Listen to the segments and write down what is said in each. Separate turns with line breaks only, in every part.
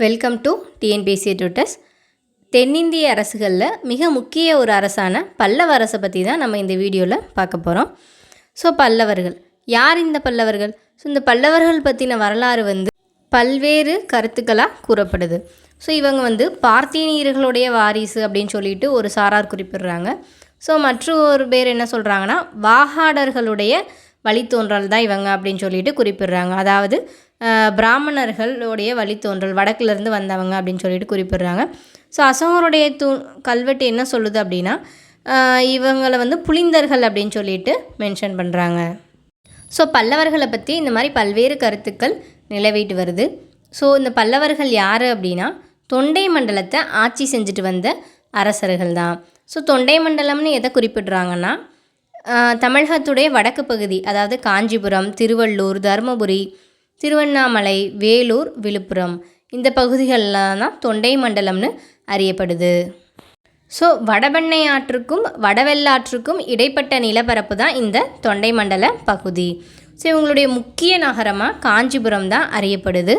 Welcome to TNPSC tutors. தென்னிந்திய அரசுகளில் மிக முக்கிய ஒரு அரசான பல்லவ அரசை பற்றி தான் நம்ம இந்த வீடியோவில் பார்க்க போகிறோம். ஸோ பல்லவர்கள் யார்? இந்த பல்லவர்கள் இந்த பல்லவர்கள் பற்றின வரலாறு பல்வேறு கருத்துக்களாக கூறப்படுது. ஸோ இவங்க பார்த்தீனியர்களுடைய வாரிசு அப்படின்னு சொல்லிட்டு ஒரு சாரார் குறிப்பிடுறாங்க. ஸோ மற்றொரு பேர் என்ன சொல்கிறாங்கன்னா, வாகாடர்களுடைய வழித்தோன்றல் தான் இவங்க அப்படின்னு சொல்லிட்டு குறிப்பிடுறாங்க. அதாவது பிராமணர்களுடைய வழித்தோன்றல், வடக்குலேருந்து வந்தவங்க அப்படின்னு சொல்லிட்டு குறிப்பிடுறாங்க. ஸோ அசோகருடைய கல்வெட்டு என்ன சொல்லுது அப்படின்னா, இவங்களை புலிந்தர்கள் அப்படின்னு சொல்லிட்டு மென்ஷன் பண்ணுறாங்க. ஸோ பல்லவர்களை பற்றி இந்த மாதிரி பல்வேறு கருத்துக்கள் நிலவிட்டு வருது. ஸோ இந்த பல்லவர்கள் யார் அப்படின்னா, தொண்டை மண்டலத்தை ஆட்சி செஞ்சுட்டு வந்த அரசர்கள் தான். ஸோ தொண்டை மண்டலம்னு எதை குறிப்பிடுறாங்கன்னா, தமிழகத்துடைய வடக்கு பகுதி, அதாவது காஞ்சிபுரம், திருவள்ளூர், தருமபுரி, திருவண்ணாமலை, வேலூர், விழுப்புரம், இந்த பகுதிகளில் தான் தொண்டை மண்டலம்னு அறியப்படுது. ஸோ வடபெண்ணை ஆற்றுக்கும் வடவெள்ளாற்றுக்கும் இடைப்பட்ட நிலப்பரப்பு தான் இந்த தொண்டை மண்டல பகுதி. ஸோ இவங்களுடைய முக்கிய நகரமாக காஞ்சிபுரம் தான் அறியப்படுது.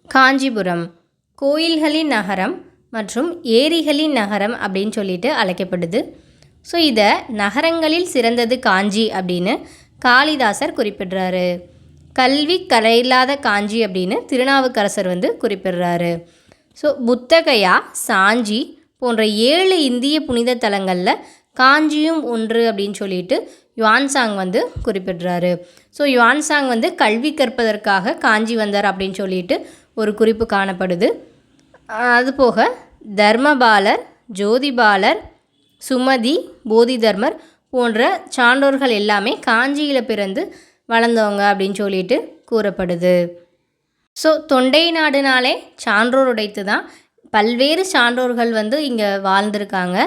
காஞ்சிபுரம் கோயில்களின் நகரம் மற்றும் ஏரிகளின் நகரம் அப்படின்னு சொல்லிட்டு அழைக்கப்படுது. ஸோ இதை நகரங்களில் சிறந்தது காஞ்சி அப்படின்னு காளிதாசர் குறிப்பிடுறாரு. கல்வி கரையில்லாத காஞ்சி அப்படின்னு திருநாவுக்கரசர் குறிப்பிடுறாரு. ஸோ புத்தகயா, சாஞ்சி போன்ற 7 இந்திய புனித தலங்களில் காஞ்சியும் ஒன்று அப்படின்னு சொல்லிட்டு யுவான்சாங் குறிப்பிடுறாரு. ஸோ யுவான்சாங் கல்வி கற்பதற்காக காஞ்சி வந்தார் அப்படின்னு சொல்லிட்டு ஒரு குறிப்பு காணப்படுது. அதுபோக தர்மபாலர், ஜோதிபாலர், சுமதி, போதிதர்மர் போன்ற சான்றோர்கள் எல்லாமே காஞ்சியில் பிறந்து வளர்ந்தவங்க அப்படின்னு சொல்லிட்டு கூறப்படுது. ஸோ தொண்டை நாடுனாலே சான்றோர் உடைத்து தான். பல்வேறு சான்றோர்கள் இங்கே வாழ்ந்திருக்காங்க.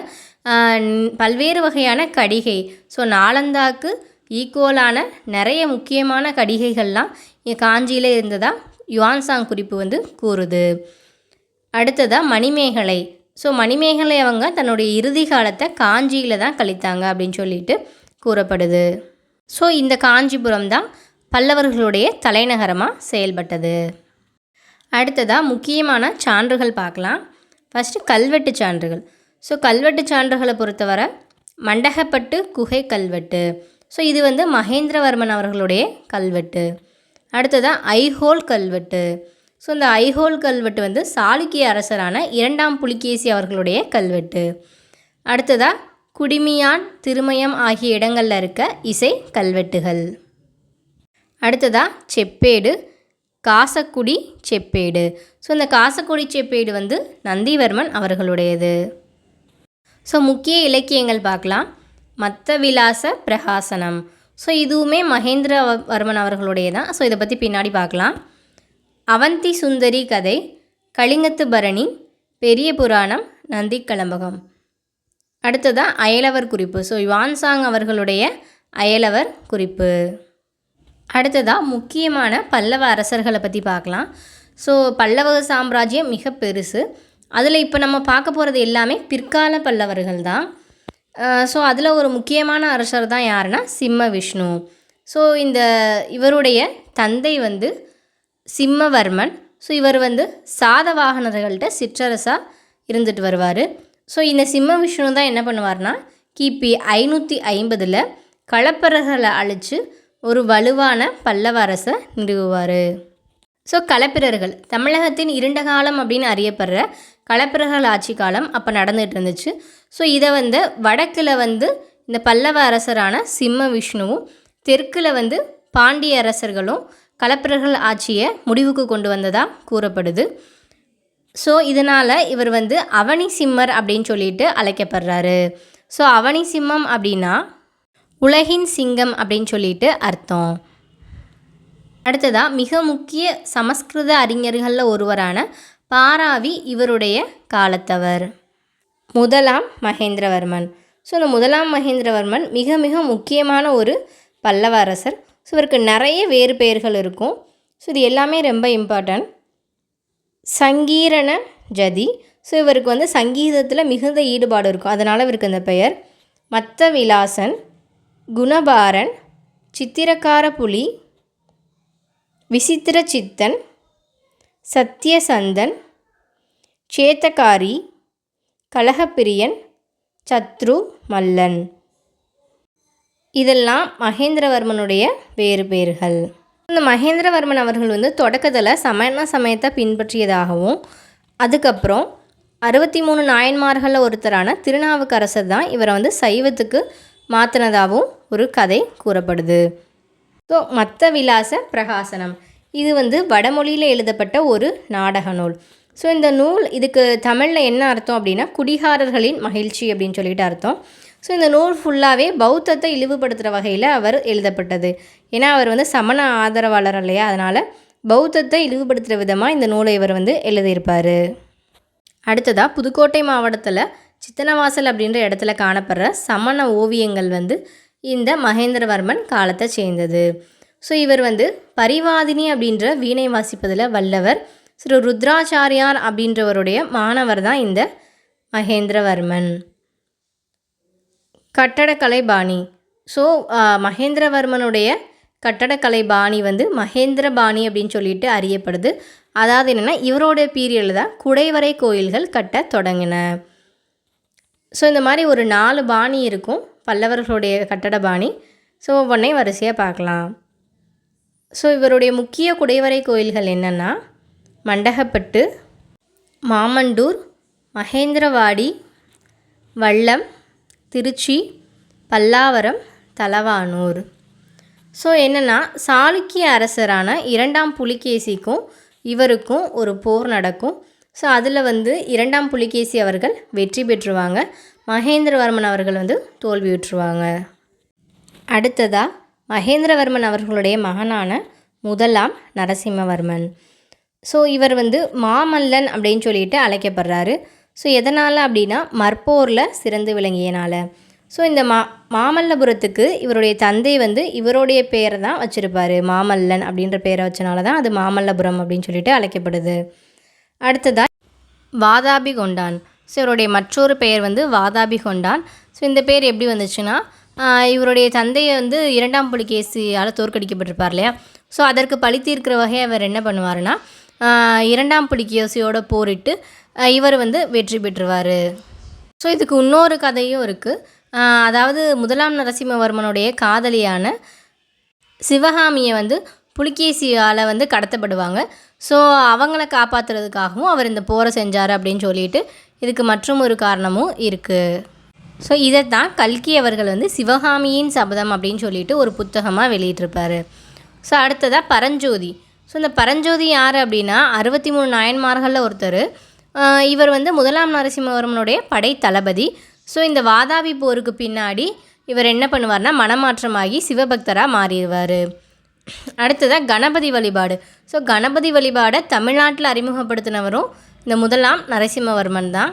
பல்வேறு வகையான கடிகை, ஸோ நாலந்தாக்கு ஈக்குவலான நிறைய முக்கியமான கடிகைகள்லாம் இங்கே காஞ்சியில் இருந்ததாக யுவான்சாங் குறிப்பு கூறுது. அடுத்ததாக மணிமேகலை. ஸோ மணிமேகலை அவங்க தன்னுடைய இறுதி காலத்தை காஞ்சியில் தான் கழித்தாங்க அப்படின்னு சொல்லிட்டு கூறப்படுது. ஸோ இந்த காஞ்சிபுரம் தான் பல்லவர்களுடைய தலைநகரமாக செயல்பட்டது. அடுத்ததாக முக்கியமான சான்றுகள் பார்க்கலாம். ஃபஸ்ட்டு கல்வெட்டு சான்றுகள். ஸோ கல்வெட்டு சான்றுகளை பொறுத்தவரை மண்டகப்பட்டு குகை கல்வெட்டு. ஸோ இது மகேந்திரவர்மன் அவர்களுடைய கல்வெட்டு. அடுத்ததாக ஐஹோல் கல்வெட்டு. ஸோ இந்த ஐஹோல் கல்வெட்டு சாளுக்கிய அரசரான 2ஆம் புலிகேசி அவர்களுடைய கல்வெட்டு. அடுத்ததாக குடிமியான், திருமயம் ஆகிய இடங்களில் இருக்க இசை கல்வெட்டுகள். அடுத்ததாக செப்பேடு, காசக்குடி செப்பேடு. ஸோ இந்த காசக்குடி செப்பேடு நந்திவர்மன் அவர்களுடையது. ஸோ முக்கிய இலக்கியங்கள் பார்க்கலாம். மத்த விலாச பிரகாசனம். ஸோ இதுவுமே மகேந்திரவர்மன் அவர்களுடைய தான். ஸோ இதை பற்றி பின்னாடி பார்க்கலாம். அவந்தி சுந்தரி கதை, கலிங்கத்து பரணி, பெரிய புராணம், நந்தி கலம்பகம். அடுத்ததாக அயலவர் குறிப்பு. ஸோ யுவான்சாங் அவர்களுடைய அயலவர் குறிப்பு. அடுத்ததாக முக்கியமான பல்லவ அரசர்களை பற்றி பார்க்கலாம். ஸோ பல்லவ சாம்ராஜ்யம் மிக பெருசு. அதில் இப்போ நம்ம பார்க்க போகிறது எல்லாமே பிற்கால பல்லவர்கள் தான். ஸோ அதில் ஒரு முக்கியமான அரசர் தான் யாருன்னா சிம்ம விஷ்ணு. ஸோ இவருடைய தந்தை சிம்மவர்மன். ஸோ இவர் சாதவாகனர்கள்ட்ட சிற்றரசாக இருந்துட்டு வருவார். ஸோ இந்த சிம்ம விஷ்ணு தான் என்ன பண்ணுவார்னா, கிபி 550 களப்பிரர்களை அழித்து ஒரு வலுவான பல்லவ அரசை நிறுவுவார். ஸோ களப்பிரர்கள் தமிழகத்தின் இருண்ட காலம் அப்படின்னு அறியப்படுற களப்பிரர்கள் ஆட்சி காலம் அப்போ நடந்துகிட்டு இருந்துச்சு. ஸோ இதை வடக்கில் இந்த பல்லவ அரசரான சிம்ம விஷ்ணுவும், தெற்கில் பாண்டிய அரசர்களும் களப்பிரர்கள் ஆட்சியை முடிவுக்கு கொண்டு வந்ததாக கூறப்படுது. ஸோ இதனால் இவர் அவனி சிம்மர் அப்படின்னு சொல்லிட்டு அழைக்கப்படுறாரு. ஸோ அவனி சிம்மம் அப்படின்னா உலகின் சிங்கம் அப்படின்னு சொல்லிட்டு அர்த்தம். அடுத்ததாக மிக முக்கிய சமஸ்கிருத அறிஞர்களில் ஒருவரான பாராவி இவருடைய காலத்தவர். முதலாம் மகேந்திரவர்மன். ஸோ இந்த முதலாம் மகேந்திரவர்மன் மிக மிக முக்கியமான ஒரு பல்லவ அரசர். ஸோ இவருக்கு நிறைய வேறு பெயர்கள் இருக்கும். ஸோ இது எல்லாமே ரொம்ப இம்பார்ட்டன்ட். சங்கீரண ஜதி. ஸோ இவருக்கு சங்கீதத்தில் மிகுந்த ஈடுபாடு இருக்கும், அதனால் இவருக்கு இந்த பெயர். மத்த விலாசன், குணபாரன், சித்திரக்கார புலி, விசித்திர சித்தன், சத்யசந்தன், சேத்தகாரி, கலகப்பிரியன், சத்ரு, மல்லன். இதெல்லாம் மகேந்திரவர்மனுடைய வேறு பேர்கள். இந்த மகேந்திரவர்மன் அவர்கள் வந்து தொடக்கத்தில் சமண சமயத்தை பின்பற்றியதாகவும் அதுக்கப்புறம் 63 நாயன்மார்களில் ஒருத்தரான திருநாவுக்கரசர் தான் இவரை வந்து சைவத்துக்கு மாற்றினதாகவும் ஒரு கதை கூறப்படுது. ஸோ மத்த விலாச பிரகாசனம் இது வந்து வடமொழியில் எழுதப்பட்ட ஒரு நாடக நூல். ஸோ இந்த நூல் இதுக்கு தமிழில் என்ன அர்த்தம் அப்படின்னா குடிகாரர்களின் மகிழ்ச்சி அப்படின்னு சொல்லிட்டு அர்த்தம். ஸோ இந்த நூல் ஃபுல்லாகவே பௌத்தத்தை இழிவுபடுத்துகிற வகையில் அவர் எழுதப்பட்டது. ஏன்னா அவர் வந்து சமண ஆதரவாளர் இல்லையா, அதனால் பௌத்தத்தை இழிவுபடுத்துகிற விதமாக இந்த நூலை இவர் வந்து எழுதியிருப்பார். அடுத்ததாக புதுக்கோட்டை மாவட்டத்தில் சித்தனவாசல் அப்படின்ற இடத்துல காணப்படுற சமண ஓவியங்கள் வந்து இந்த மகேந்திரவர்மன் காலத்தை சேர்ந்தது. ஸோ இவர் வந்து பரிவாதினி அப்படின்ற வீணை வாசிப்பதில் வல்லவர். ஸ்ரீ ருத்ராச்சாரியார் அப்படின்றவருடைய மாணவர் தான் இந்த மகேந்திரவர்மன். கட்டடக்கலை பாணி. ஸோ மகேந்திரவர்மனுடைய கட்டடக்கலை பாணி வந்து மகேந்திர பாணி அப்படின்னு சொல்லிட்டு அறியப்படுது. அதாவது என்னென்னா இவரோடைய பீரியடில் தான் குடைவரை கோயில்கள் கட்ட தொடங்கின. ஸோ இந்த மாதிரி ஒரு 4 பாணி இருக்கும் பல்லவர்களுடைய கட்டட பாணி. ஸோ ஒவ்வொன்றையும் வரிசையாக பார்க்கலாம். ஸோ இவருடைய முக்கிய குடைவரை கோயில்கள் என்னென்னா மண்டகப்பட்டு, மாமண்டூர், மகேந்திரவாடி, வல்லம், திருச்சி, பல்லாவரம், தலவானூர். ஸோ என்னென்னா சாளுக்கிய அரசரான 2ஆம் புலிகேசிக்கும் இவருக்கும் ஒரு போர் நடக்கும். ஸோ அதில் வந்து 2ஆம் புலிகேசி அவர்கள் வெற்றி பெற்றுருவாங்க, மகேந்திரவர்மன் அவர்கள் வந்து தோல்வியுற்றுவாங்க. அடுத்ததாக மகேந்திரவர்மன் அவர்களுடைய மகனான 1ஆம் நரசிம்மவர்மன். ஸோ இவர் வந்து மாமல்லன் அப்படின்னு சொல்லிட்டு அழைக்கப்படுறாரு. ஸோ எதனால் அப்படின்னா மற்போரில் சிறந்து விளங்கியனால. ஸோ இந்த மாமல்லபுரத்துக்கு இவருடைய தந்தை வந்து இவருடைய பேரை தான் வச்சுருப்பார். மாமல்லன் அப்படின்ற பேரை வச்சனால தான் அது மாமல்லபுரம் அப்படின்னு சொல்லிட்டு அழைக்கப்படுது. அடுத்ததாக வாதாபி கொண்டான். ஸோ இவருடைய மற்றொரு பெயர் வந்து வாதாபி கொண்டான். ஸோ இந்த பேர் எப்படி வந்துச்சுன்னா இவருடைய தந்தையை வந்து 2ஆம் புலிகேசியால் தோற்கடிக்கப்பட்டிருப்பார் இல்லையா. ஸோ அதற்கு பழி தீர்க்கிற வகையை அவர் என்ன பண்ணுவார்னா 2ஆம் புலிகேசியோட போரிட்டு இவர் வந்து வெற்றி பெற்றுவார். ஸோ இதுக்கு இன்னொரு கதையும் இருக்குது. அதாவது 1ஆம் நரசிம்மவர்மனுடைய காதலியான சிவகாமியை வந்து புலிகேசியால் வந்து கடத்தப்படுவாங்க. ஸோ அவங்கள காப்பாற்றுறதுக்காகவும் அவர் இந்த போரை செஞ்சார் அப்படின்னு சொல்லிட்டு இதுக்கு மற்றும் ஒரு காரணமும் இருக்குது. ஸோ இதை தான் கல்கி அவர்கள் வந்து சிவகாமியின் சபதம் அப்படின்னு சொல்லிட்டு ஒரு புத்தகமாக வெளியிட்டிருப்பார். ஸோ அடுத்ததாக பரஞ்சோதி. ஸோ இந்த பரஞ்சோதி யார் அப்படின்னா 63 நாயன்மார்களில் ஒருத்தர். இவர் வந்து 1ஆம் நரசிம்மவர்மனுடைய படை தளபதி. ஸோ இந்த வாதாபி போருக்கு பின்னாடி இவர் என்ன பண்ணுவார்னா மனமாற்றமாகி சிவபக்தராக மாறிடுவார். அடுத்ததாக கணபதி வழிபாடு. ஸோ கணபதி வழிபாடை தமிழ்நாட்டில் அறிமுகப்படுத்தினவரும் இந்த 1ஆம் நரசிம்மவர்மன் தான்.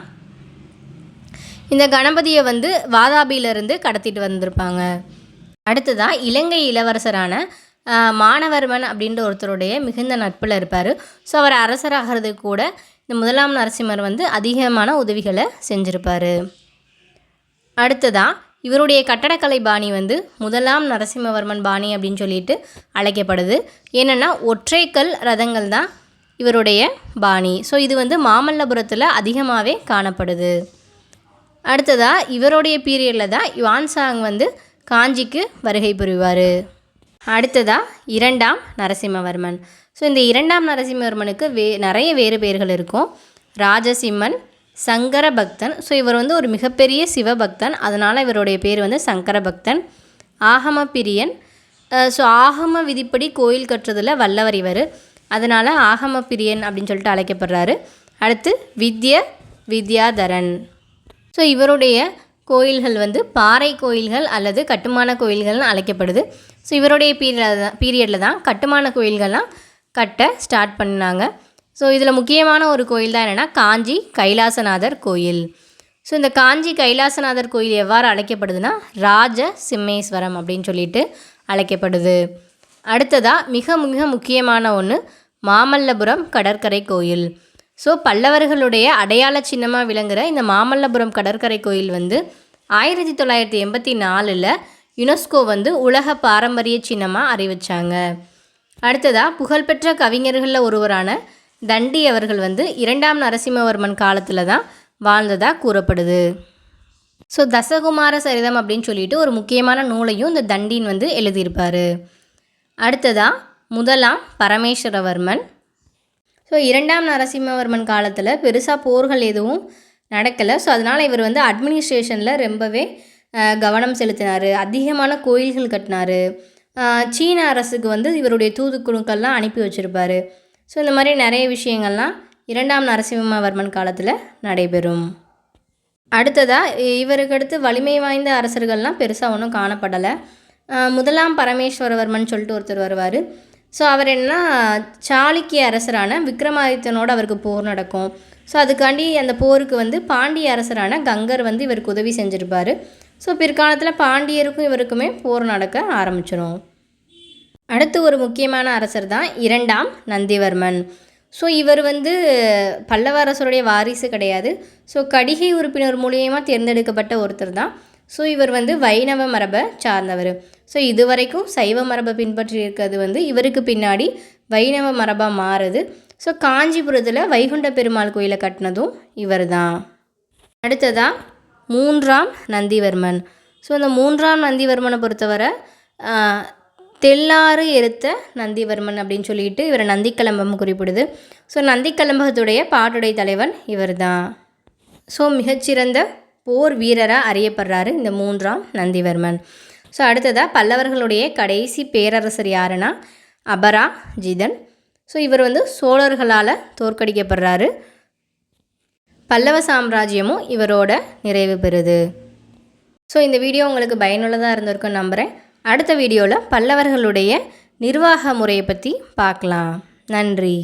இந்த கணபதியை வந்து வாதாபியிலிருந்து கடத்திட்டு வந்திருப்பாங்க. அடுத்ததாக இலங்கை இளவரசரான மானவர்மன் அப்படின்ற ஒருத்தருடைய மிகுந்த நட்பில் இருப்பார். ஸோ அவர் அரசராகிறதுக்கு கூட இந்த 1ஆம் நரசிம்மர் வந்து அதிகமான உதவிகளை செஞ்சுருப்பார். அடுத்ததாக இவருடைய கட்டடக்கலை பாணி வந்து 1ஆம் நரசிம்மவர்மன் பாணி அப்படின்னு சொல்லிட்டு அழைக்கப்படுது. ஏன்னா ஒற்றைக்கல் ரதங்கள் தான் இவருடைய பாணி. ஸோ இது வந்து மாமல்லபுரத்தில் அதிகமாகவே காணப்படுது. அடுத்ததாக இவருடைய பீரியடில் தான் யுவான்சாங் வந்து காஞ்சிக்கு வருகை புரிவார். அடுத்ததாக 2ஆம் நரசிம்மவர்மன். ஸோ இந்த 2ஆம் நரசிம்மவர்மனுக்கு நிறைய வேறு பெயர்கள் இருக்கும். ராஜசிம்மன், சங்கர பக்தன். ஸோ இவர் வந்து ஒரு மிகப்பெரிய சிவபக்தன், அதனால் இவருடைய பேர் வந்து சங்கர பக்தன். ஆகம பிரியன். ஸோ ஆகம விதிப்படி கோயில் கட்டுறதில் வல்லவர் இவர், அதனால் ஆகம பிரியன் அப்படின்னு சொல்லிட்டு அழைக்கப்படுறாரு. அடுத்து வித்யாதரன். ஸோ இவருடைய கோயில்கள் வந்து பாறை கோயில்கள் அல்லது கட்டுமான கோயில்கள்னு அழைக்கப்படுது. ஸோ இவருடைய பீரியடில் தான் கட்டுமான கோயில்கள்லாம் கட்ட ஸ்டார்ட் பண்ணினாங்க. ஸோ இதில் முக்கியமான ஒரு கோயில் தான் என்னென்னா காஞ்சி கைலாசநாதர் கோயில். ஸோ இந்த காஞ்சி கைலாசநாதர் கோயில் எவ்வாறு அழைக்கப்படுதுன்னா ராஜ சிம்மேஸ்வரம் அப்படின்னு சொல்லிட்டு அழைக்கப்படுது. அடுத்ததாக மிக மிக முக்கியமான ஒன்று மாமல்லபுரம் கடற்கரை கோயில். ஸோ பல்லவர்களுடைய அடையாள சின்னமாக விளங்குகிற இந்த மாமல்லபுரம் கடற்கரை கோயில் வந்து 1984 யுனெஸ்கோ வந்து உலக பாரம்பரிய சின்னமாக அறிவித்தாங்க. அடுத்ததாக புகழ்பெற்ற கவிஞர்களில் ஒருவரான தண்டி அவர்கள் வந்து 2ஆம் நரசிம்மவர்மன் காலத்தில் தான் வாழ்ந்ததாக கூறப்படுது. ஸோ தசகுமார சரிதம் அப்படின்னு சொல்லிட்டு ஒரு முக்கியமான நூலையும் இந்த தண்டின் வந்து எழுதியிருப்பார். அடுத்ததாக 1ஆம் பரமேஸ்வரவர்மன். ஸோ 2ஆம் நரசிம்மவர்மன் காலத்தில் பெருசாக போர்கள் எதுவும் நடக்கலை. ஸோ அதனால் இவர் வந்து அட்மினிஸ்ட்ரேஷனில் ரொம்பவே கவனம் செலுத்தினார். அதிகமான கோயில்கள் கட்டினார். சீன அரசுக்கு வந்து இவருடைய தூதுக்குழுக்கள்லாம் அனுப்பி வச்சுருப்பார். ஸோ இந்த மாதிரி நிறைய விஷயங்கள்லாம் 2ஆம் நரசிம்மவர்மன் காலத்தில் நடைபெறும். அடுத்ததாக இவருக்கு அடுத்து வலிமை வாய்ந்த அரசர்கள்லாம் பெருசாக ஒன்றும் காணப்படலை. 1ஆம் பரமேஸ்வரவர்மன் சொல்லிட்டு ஒருத்தர் வருவார். ஸோ அவர் என்ன சாளுக்கிய அரசரான விக்ரமாதித்தனோடு அவருக்கு போர் நடக்கும். ஸோ அதுக்காண்டி அந்த போருக்கு வந்து பாண்டிய அரசரான கங்கர் வந்து இவருக்கு உதவி செஞ்சுருப்பார். ஸோ பிற்காலத்தில் பாண்டியருக்கும் இவருக்குமே போர் நடக்க ஆரம்பிச்சிடும். அடுத்து ஒரு முக்கியமான அரசர் தான் 2ஆம் நந்திவர்மன். ஸோ இவர் வந்து பல்லவ அரசருடைய வாரிசு கிடையாது. ஸோ கடிகை உறுப்பினர் மூலியமாக தேர்ந்தெடுக்கப்பட்ட ஒருத்தர் தான். ஸோ இவர் வந்து வைணவ மரபை சார்ந்தவர். ஸோ இதுவரைக்கும் சைவ மரபை பின்பற்றி இருக்கிறது வந்து இவருக்கு பின்னாடி வைணவ மரபாக மாறுது. ஸோ காஞ்சிபுரத்தில் வைகுண்ட பெருமாள் கோயிலை கட்டினதும் இவர் தான். அடுத்ததாக 3ஆம் நந்திவர்மன். ஸோ இந்த 3ஆம் நந்திவர்மனை பொறுத்தவரை தெல்லாறு எருத்த நந்திவர்மன் அப்படின்னு சொல்லிட்டு இவரை நந்திக்கலம்பம் குறிப்பிடுது. ஸோ நந்திக்கலம்பகத்துடைய பாட்டுடை தலைவன் இவர் தான். ஸோ மிகச்சிறந்த போர் வீரராக அறியப்படுறாரு இந்த 3ஆம் நந்திவர்மன். ஸோ அடுத்ததாக பல்லவர்களுடைய கடைசி பேரரசர் யாருன்னா அபராஜிதன். ஸோ இவர் வந்து சோழர்களால் தோற்கடிக்கப்படுறாரு. பல்லவ சாம்ராஜ்யமும் இவரோட நிறைவு பெறுது. ஸோ இந்த வீடியோ உங்களுக்கு பயனுள்ளதாக இருந்திருக்குன்னு நம்புகிறேன். அடுத்த வீடியோவில் பல்லவர்களுடைய நிர்வாக முறையை பற்றி பார்க்கலாம். நன்றி.